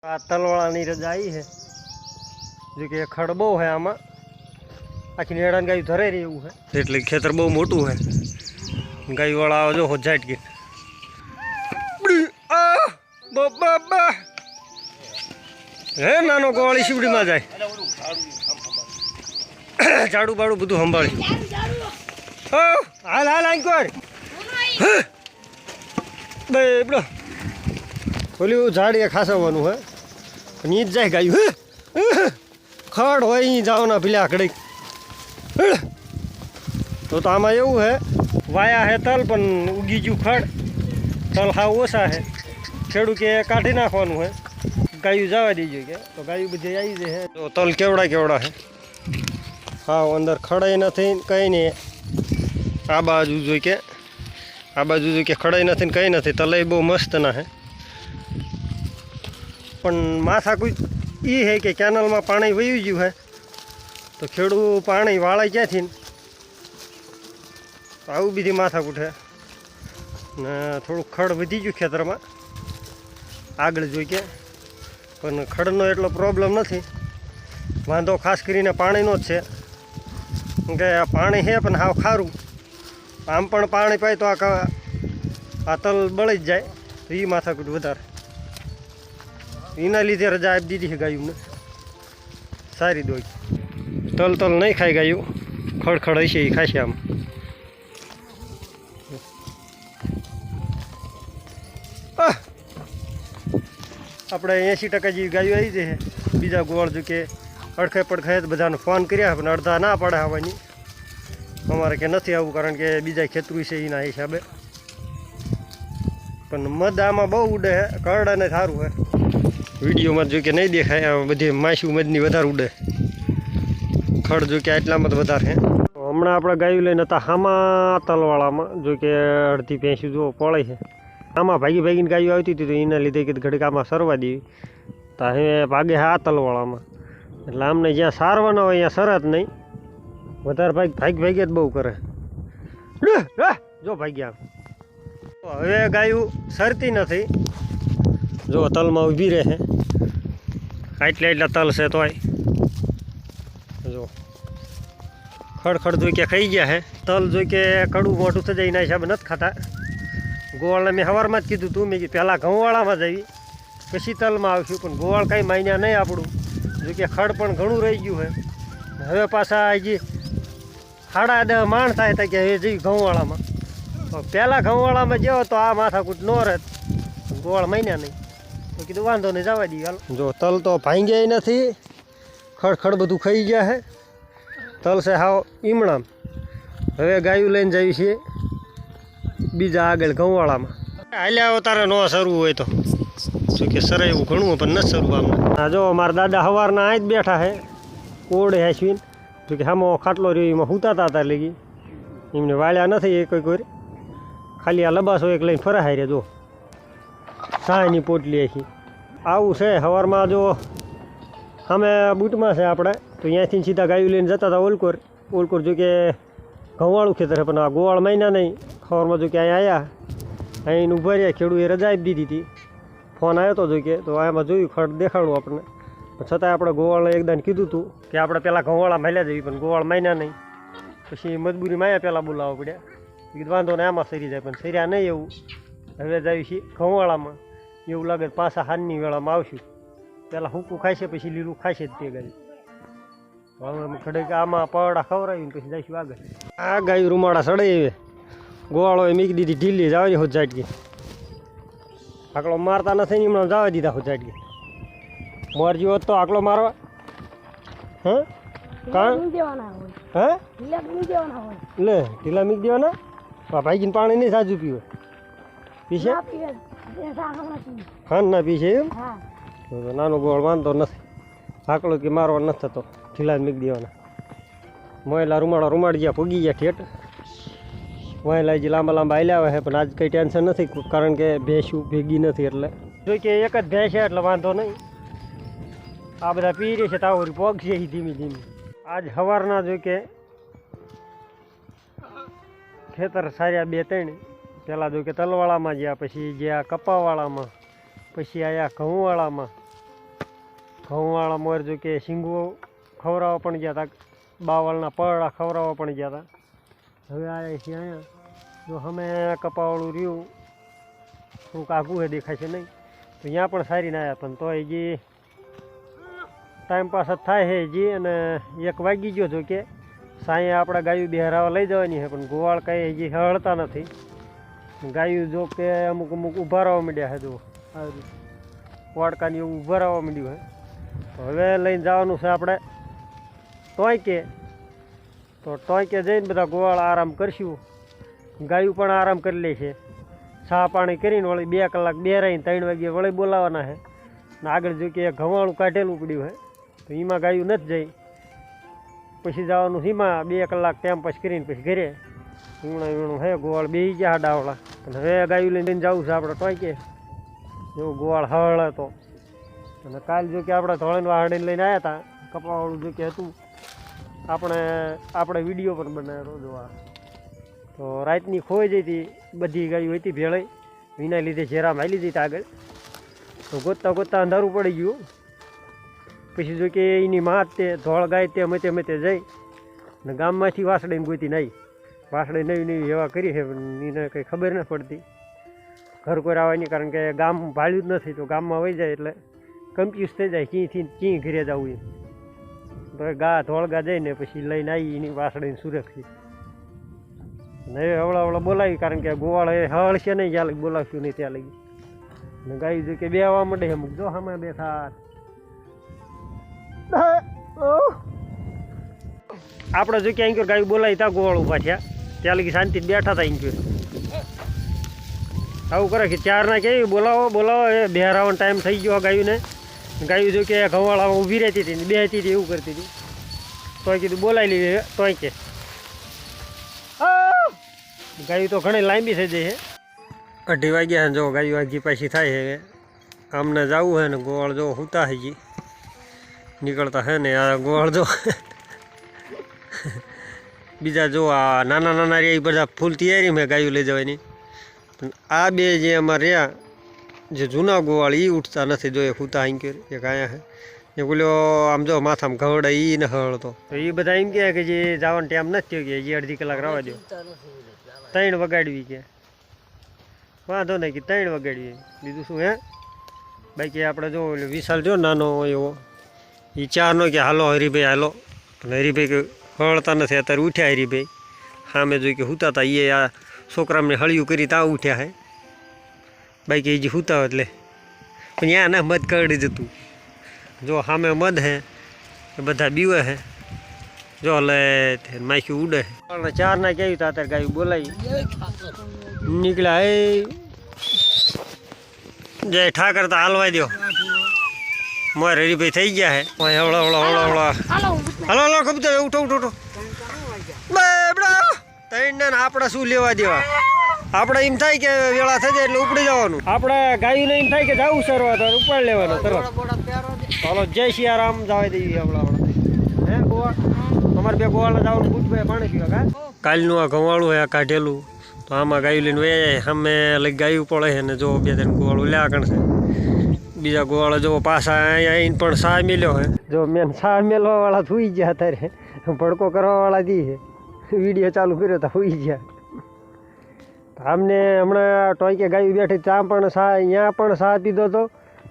आ तलवाळानी रजा आई है जो कि खड़ बहु है आमा आखी नेड़ा गाय धरे रही है એટલે ખેતર બહુ મોટું है ગાય વાળા જો હોજાટ કે આ બાબા હે નાનો ગોળી શીવડી માં જાય ઝાડુ બાડુ બધું સંભાળી ઓ હાલ હાલ આઈ કોર બેબડો ઓલી ઝાડીએ ખાસવાનું હે નીચ જાય ગાયું ખડ હોય અહીં જાઓના પેલા આકડે તો આમાં એવું હે વાયા હે તલ પણ ઉગી ગયું ખડ તલ હાવ ઓછા હે ખેડૂ કે કાઢી નાખવાનું હે ગાયું જવા દેજો કે તો ગાયું બધી આવી જાય તો તલ કેવડા કેવડા હે હા અંદર ખડાઈ નથી કંઈ નહીં આ બાજુ જોઈ કે ખડાઈ નથી ને કંઈ નથી તલય બહુ મસ્ત ના હે પણ માથા કોઈ એ હે કે કેનલમાં પાણી વહી ગયું હે તો ખેડૂ પાણી વાળાય ક્યાંથી આવું બીજી માથાકૂટ હે ને થોડુંક ખડ વધી ગયું ખેતરમાં આગળ જોઈ કે પણ ખડનો એટલો પ્રોબ્લેમ નથી વાંધો ખાસ કરીને પાણીનો જ છે કે પાણી છે પણ હાવ ખારું આમ પણ પાણી પાય તો આ તલ બળી જ જાય તો એ માથાકૂટ વધારે એના લીધે રજા આપી દીધી છે ગાયુંને સારી દોઈ તલ નહીં ખાઈ ગાયું ખડખડ હશે એ ખાશે આમ આપણે 80% જેવી ગાયો આવી જાય બીજા ગોળ જો કે અડખે પડખે બધાને ફોન કર્યા પણ અડધા ના પડે આવવાની અમારે કે નથી આવવું કારણ કે બીજા ખેતરું છે એના હિસાબે પણ મદ આમાં બહુ ઉડે છે કરડાને સારું છે વિડીયોમાં જો કે નહીં દેખાય બધી માસી મદની વધારે ઉડે ખડ જો કે આટલામાં તો વધારે છે હમણાં આપણે ગાયું લઈને હતા હામાં તલવાળામાં જો કે અડધી ભેંસી જો પળે છે આમાં ભાગીને ગાયો આવતી હતી તો એના લીધે કે ઘડીક આમાં સરવા દેવી તો હવે ભાગે હા તલવાળામાં એટલે આમને જ્યાં સારવાના હોય ત્યાં સરત નહીં વધારે ભાગ્ય જ બહુ કરે જો ભાગ્યા હવે ગાયું સરતી નથી જો તલમાં ઊભી રહે એટલા તલ છે તોય જો ખડખડ જોઈ કે ખાઈ ગયા હે તલ જોઈ કે કડું મોટું થઈ જાય એના હિસાબે નથી ખાતા ગોવાળને મેં સવારમાં જ કીધું તું મેં કીધું પહેલાં ઘઉંવાળામાં જવી પછી તલમાં આવશું પણ ગોવાળ કાંઈ માન્યા નહીં આપણું જો કે ખડ પણ ઘણું રહી ગયું હે હવે પાછા હજી 10.5 માણ થાય તો કે હવે જઈ ઘઉંવાળામાં પહેલાં ઘઉંવાળામાં જેવો તો આ માથાકૂટ ન રહે ગોવાળ માન્યા નહીં તો કીધું વાંધો નહીં જવા દઈએ હાલ જો તલ તો ભાંગ્યા નથી ખડ બધું ખાઈ ગયા હે તલ છે હાવ ઈમણામ હવે ગાયું લઈને જઈએ છીએ બીજા આગળ ઘઉંવાળામાં હાલ્યા તારે ન સરવું હોય તો શું કે સર એવું ઘણું પણ ન સરવું આમને હા જો મારા દાદા સવારના આ જ બેઠા હે કોડે હાંસવીને તો કે હામો ખાટલો રહ્યો એમાં હુતાતા હતા લગી એમને વાળ્યા નથી એ કોઈ ખાલી આ લબાસો એક લઈને ફરાહાઈ રે જો સાયની પોટલી આખી આવું છે સવારમાં જો અમે બૂટમાં છે આપણે તો અહીંયાથી સીધા ગાયું લઈને જતા હતા ઓલકોર જો કે ઘઉંવાળું ખેતર પણ આ ગોવાળ મહિના નહીં સવારમાં જો કે અહીંયા આવ્યા અહીં ઊભા રહ્યા ખેડૂએ રજા આપી દીધી હતી ફોન આવ્યો હતો જો કે તો આમાં જોયું ખડ દેખાડું આપણને છતાંય આપણે ગોવાળને એકદમ કીધું હતું કે આપણે પહેલાં ઘઉંવાળા માલ્યા જઈએ પણ ગોવાળ માન્યા નહીં પછી મજબૂરી માયા પહેલાં બોલાવવા પડ્યા કીધું વાંધો ને આમાં સરી જાય પણ સર્યા નહીં એવું હવે જઈએ છીએ ઘઉંવાળામાં એવું લાગે પાછા હાનની વેળામાં આવશું પહેલાં હૂકું ખાશે પછી લીલું ખાશે જ તે ગાય હવે ખડે આમાં પવડા ખવડાવીને પછી જઈશું આગળ આ ગાયું રૂમાડા સડે હવે ગોવાળોએ મીકી દીધી ઢીલી જવાની હોત જાટકી આકડો મારતા નથી ને હમણાં જવા દીધા હોત જાટકી મોરજી હોત તો આકડો મારવા હા કાં હા લે ઢીલા મીક દેવાના ભાઈજીને પાણી નહીં સાજુ પીવે પીશે હા ના પીશે એમ નાનો ગોળ વાંધો નથી આકડો કે મારવા નથી થતો ઢીલા મીક દેવાના મોયલા રૂમાડી ગયા પૂગી ગયા ઠેઠ વાયલા હજી લાંબા હાલ્યા આવે છે પણ આજ કંઈ ટેન્શન નથી કારણ કે ભેંસું ભેગી નથી એટલે જોઈ કે એક જ ભેંસ છે એટલે વાંધો નહીં આ બધા પી રહી છે તાવરી પગ છે ધીમી આજ સવારના જોઈ કે ખેતર સાર્યા 2-3 પહેલાં જો કે તલવાળામાં ગયા પછી ગયા કપાવાળામાં પછી આયા ઘઉંવાળામાં ઘઉંવાળા મોર જો કે શીંગો ખવડાવવા પણ ગયા હતા, બાવળના પડડા ખવડાવવા પણ ગયા હતા. હવે આવ્યા છીએ અહીંયા, જો અમે કપાવાળું રહ્યું થોડુંક આઘું એ દેખાય છે નહીં, તો અહીંયા પણ સારી ના આવ્યા. પણ તો હજી ટાઈમપાસ જ થાય છે હજી, અને 1 વાગી ગયો જો કે સાંજે આપણે ગાયું બહેરાવા લઈ જવાની છે, પણ ગોવાળ કાંઈ હજી હળતા નથી. ગાયું જો કે અમુક ઊભા રહેવા માંડ્યા છે, જો વાડકાની એવું ઊભા રહેવા માંડ્યું છે. તો હવે લઈને જવાનું છે આપણે ટોંકે. તો ટોંકે જઈને બધા ગોવાળ આરામ કરશું, ગાયું પણ આરામ કરી લે છે. ચા પાણી કરીને વળી 2 કલાક બેરાઈને 3 વાગ્યે વળી બોલાવવાના છે. ને આગળ જો કે ઘવાણું કાઢેલું પડ્યું છે, તો એમાં ગાયું નથી જાય. પછી જવાનું સીમાં 2 કલાક ટાઈમ પાસ કરીને પછી ઘરે વીણું હે. ગોવાળ બેસી ગયા ડાવડા, અને હવે ગાયું લઈને જવું છે આપણે ટોંકે. જેવું ગોવાળ હળ હતો. અને કાલ જો કે આપણે ધોળીને વાહડીને લઈને આવ્યા હતા, કપાવાળું જો કે હતું, આપણે વિડીયો પણ બનાવ્યો જોવા. તો રાતની ખોઈ જઈ હતી, બધી ગાયો હતી ભેળાઈ, વિના લીધે ઝેરામ હાલી જઈ હતી આગળ. તો ગોતતા ગોતતા અંધારું પડી ગયું. પછી જો કે એની માં તે ધોળ ગાય તે મતે જઈ ને ગામમાંથી વાસળીને ગોતી નાઈ. વાસળી નવી નવી એવા કરી છે, પણ એને કંઈ ખબર ન પડતી ઘર કોઈ આવવાની, કારણ કે ગામ ભાળ્યું જ નથી. તો ગામમાં વહી જાય એટલે કન્ફ્યુઝ થઈ જાય ક્યાંથી ક્યાં ઘરે જવું એમ. તો ધોળગા જઈને પછી લઈને આવી એની વાસળીને સુરક્ષિત. ને હવળા બોલાવી, કારણ કે ગોવાળ એ હળ છે નહીં, જ્યાં લગી બોલાવશું નહીં ત્યાં લગી. ને ગાયું જો કે બે આવવા માંડે અમુક, જો સામે બેઠા. આપણે જો કે અહીં ગાયું બોલાવી ત્યાં ગોવાળ ઊભા થયા, ત્યાં લગી શાંતિથી બેઠા હતા. અહીં આવું કરે કે 4 ના કેવી બોલાવો એ બહેરાવાનો ટાઈમ થઈ ગયો ગાયુંને. ગાયું જો કે ઘવાળામાં ઊભી રહેતી હતી, બેહતી હતી, એવું કરતી હતી. તોય કીધું બોલાવી લેવી તોય કે ગાયું તો ઘણી લાંબી થઈ જાય છે. 2:30 વાગ્યા જો ગાયું આગી પાછી થાય છે. આમને જવું છે ને ગોવાળ જો હુતા હજી નીકળતા છે ને. આ ગોવાળ જો બીજા જો આ નાના રહ્યા એ બધા ફૂલ તૈયારી મેં ગાયું લઈ જવાની. પણ આ બે જે અમારે રહ્યા જે જૂના ગોવાળ એ ઉઠતા નથી. જો એ હુતા અહીં કે એક અહીંયા છે, એ બોલ્યો આમ જો માથામાં ઘવડા એ ન હળતો. તો એ બધા એમ કહે કે જે જવાનો ટાઈમ નથી થયો, કે હજી 1/2 કલાક રહેવા દો. 3 વગાડવી કે વાંધો નહીં કે 3 વગાડવી, બીજું શું હે. બાકી આપણે જો વિશાલ જો નાનો હોય એવો, એ 4 નો કે હાલો હરીભાઈ હાલો. અને હરીભાઈ કે હળતા નથી, અત્યારે ઉઠ્યા હરીભાઈ. સામે જોઈ કે હુતા હતા, એ આ છોકરામને હળિયું કરી ત્યાં ઉઠ્યા હે. બાકી એ જે હુતા એટલે પણ ત્યાં ના મધ કરડી જતું. જો સામે મધ હે, બધા બીવે હે. જો લે માખી ઉડે. 4 ના કેવી તો અત્યારે ગાયું બોલાવી નીકળ્યા. એ જય ઠાકર તો હાલવા દો. મારે હરીભાઈ થઈ ગયા હે. હલો હલો ખબર ઉઠો આપણે શું લેવા દેવા. આપણે એમ થાય કે વેળા થઈ જાય એટલે ઉપડી જવાનું. આપણે ગાયું એમ થાય કે જવું સરવા તો ઉપાડ લેવાનો તરત. ચાલો જય સિયારામ જવા દઈએ. હે ગોવા અમારે 2 ગોવાળા જવાનું પૂછભાઈ પાણી પીવા. કાલનું આ ઘવાળું હે કાઢેલું, તો આમાં ગાયું લઈને વહી જાય. સામે લઈ ગાયું પડે છે ને જો 2-3 ગોવાળું લ્યા કણ છે. બીજા ગોવાળા જો પાછા અહીંયા આવીને પણ સા મેલ્યો હે. જો મેન સા મેલવાવાળા સુઈ ગયા, અત્યારે ભડકો કરવાવાળા જી છે. વિડીયો ચાલુ કર્યો તો સુઈ ગયા. આમને હમણાં ટોંકે ગાયું બેઠી, ત્યાં પણ સા, અહીંયા પણ સા પીધો હતો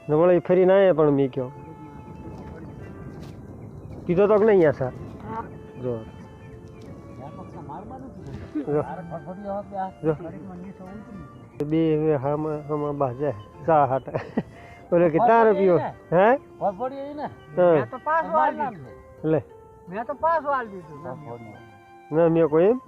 ને વળી ફરીને અહીંયા પણ મીક્યો. પીધો તો કે નહીં અહીંયા સા? જો બે હમણાં બસ જાય ચા હાટા. બોલે કે તારો પીવો હે? લે ના મેં કોઈ એમ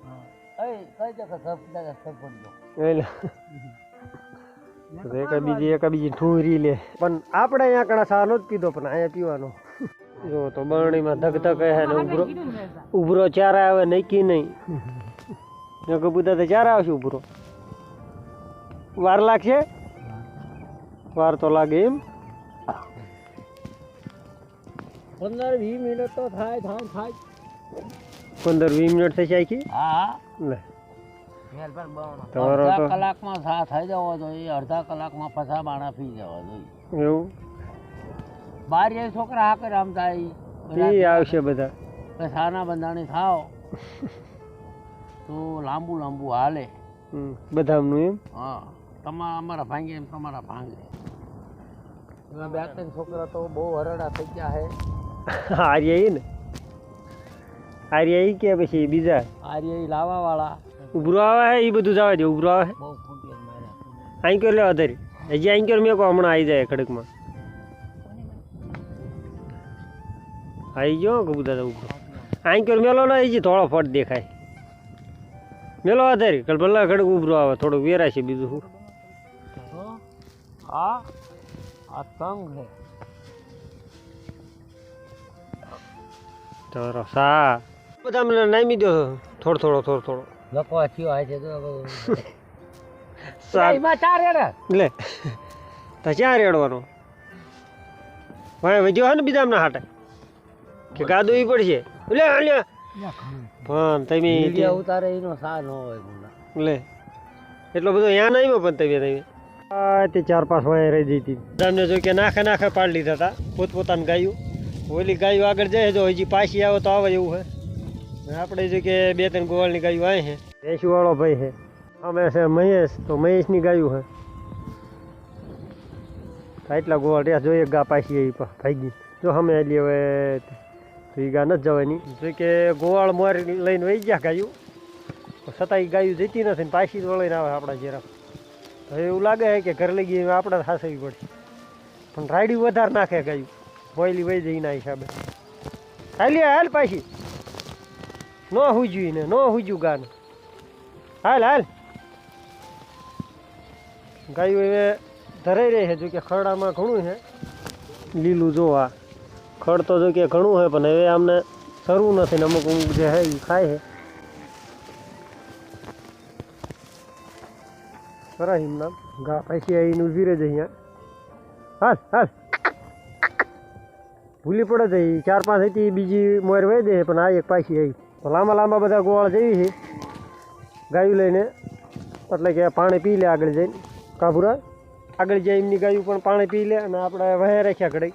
એકાબીજી ઠૂરી લે. પણ આપણે અહીંયા કણા સા નો જ પીધો, પણ અહીંયા પીવાનો. જો તો બરણીમાં ધક ધક હે ને ઉભરો 4 આવે નક્કી નહીં. કબૂતર તો 4 આવશે ઉભરો. વાર લાગશે? વાર તો લાગે એમ. 15-20 મિનિટ તો થાય. 15-20 મિનિટ થશે આખી. લે તમારો તો કલાકમાં સા થઈ જવો જોઈએ, અડધા કલાકમાં પછા બાણા પી જવા જોઈએ. એવું બાર એ છોકરા હાકર આમ થાય એ આવશે બધા સાના બંધાણી થાવ તો લાંબુ લાંબુ હાલે બધાનું એમ હા અમારા ભાંગે એમ તમારા ભાંગે એમાં બે ત્રણ છોકરા તો બહુ હરડા થઈ ગયા છે આર્યા ને આર્યા કે પછી બીજા આર્ય લાવા વાળા ઉભરો આવે છે એ બધું જવા દે ઉભરો આવે બહુ ફૂટી માર્યા આંક્યોર લેવા ધરી હજી આંક્યોર મેં કહો હમણાં આવી જાય ખડકમાં આવી ગયો કબૂતર ઉભરો આંક્યોર મેલો ને હજી થોડો ફટ દેખાય મેલો આધારી કલ ભલા ખડક ઉભરો આવે થોડુંક વેરાય છે બીજું શું આ તંગ છે તારો સા બધા મને નામી દો થોડો લખવા થયો હોય છે તો સાહેબ ચાર રેડ લે તો ક્યાં રેડવાનો ભાઈ વધ્યો હે ને બીજા ના હાટે કે ગાદું ઈ પડશે લે લે પણ તમે ઉતારે એનો સા ન હોય લે એટલો બધો અહીંયા નહીં પણ તમે તે 4-5 વાય રહી જતી તમને જો કે નાખે પાડી લીધા હતા પોતપોતાને ગાયું ઓલી ગાયું આગળ જાય જો હજી પાછી આવે તો આવે એવું છે આપણે જો કે 2-3 ગોવાળની ગાયું આવે છે દેશી વાળો ભાઈ છે અમે છે મહેશ તો મહેશની ગાયું છે એટલા ગોવાળ રહ્યા જો એક ગા પાછી આવી ભાગી જો અમે એટલી હવે તો એ ગા નથી જવાની જો કે ગોવાળ મારી લઈને વહી ગયા ગાયું છતાં એ ગાયું જતી નથી ને પાછી વળીને આવે આપણા જેરા હવે એવું લાગે છે કે ઘર લઈ ગઈ આપણે હાસવી પડશે પણ રાયડી વધારે નાખે ગાયું મોયલી વહી જઈ ના હિસાબે હાલી હાલ પાછી ન હુજ્યું ને ન હુજ્યું ગાને હાલ ગાયું હવે ધરાઈ રહી છે જો કે ખરડામાં ઘણું છે લીલું જો આ ખડ તો જો કે ઘણું છે પણ હવે આમને સરવું નથી ને અમુક જે છે એ ખાય છે કરાહીમ નામ ગા પછી આવીને ઊભી રહે છે અહીંયા હાલ ભૂલી પડે છે 4-5 હતી બીજી મોર વહી દે પણ આ એક પાછી આવી તો લાંબા બધા ગોવાળ જેવી છે ગાયું લઈને એટલે કે પાણી પી લે આગળ જઈને કાબુરા આગળ જાય એમની ગાયું પણ પાણી પી લે અને આપણે વહે રાખ્યા ઘડી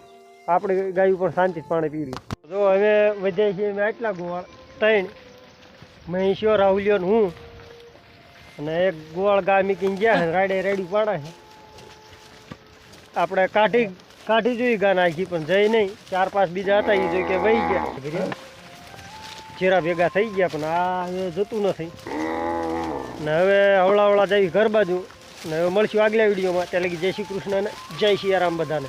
આપણે ગાયું પણ શાંતિથી પાણી પી લે જો હવે વધ્યા છીએ અમે આટલા ગોવાળ 3 મહેશ્યો રાહુલિયો ને હું અને એક ગોવાળ ગા મીકીને ગયા રાડી પાડે છે આપણે કાઢી જોઈ ગા નાખી પણ જઈ નહીં 4-5 બીજા હતા એ જોઈ કે વહી ગયા ચેરા ભેગા થઈ ગયા પણ આ એ જતું નથી ને હવે હવળા જઈ ઘર બાજુ ને હવે મળશું આગલા વિડીયોમાં ત્યાં લગી જય શ્રી કૃષ્ણ ને જય સિયારામ બધાને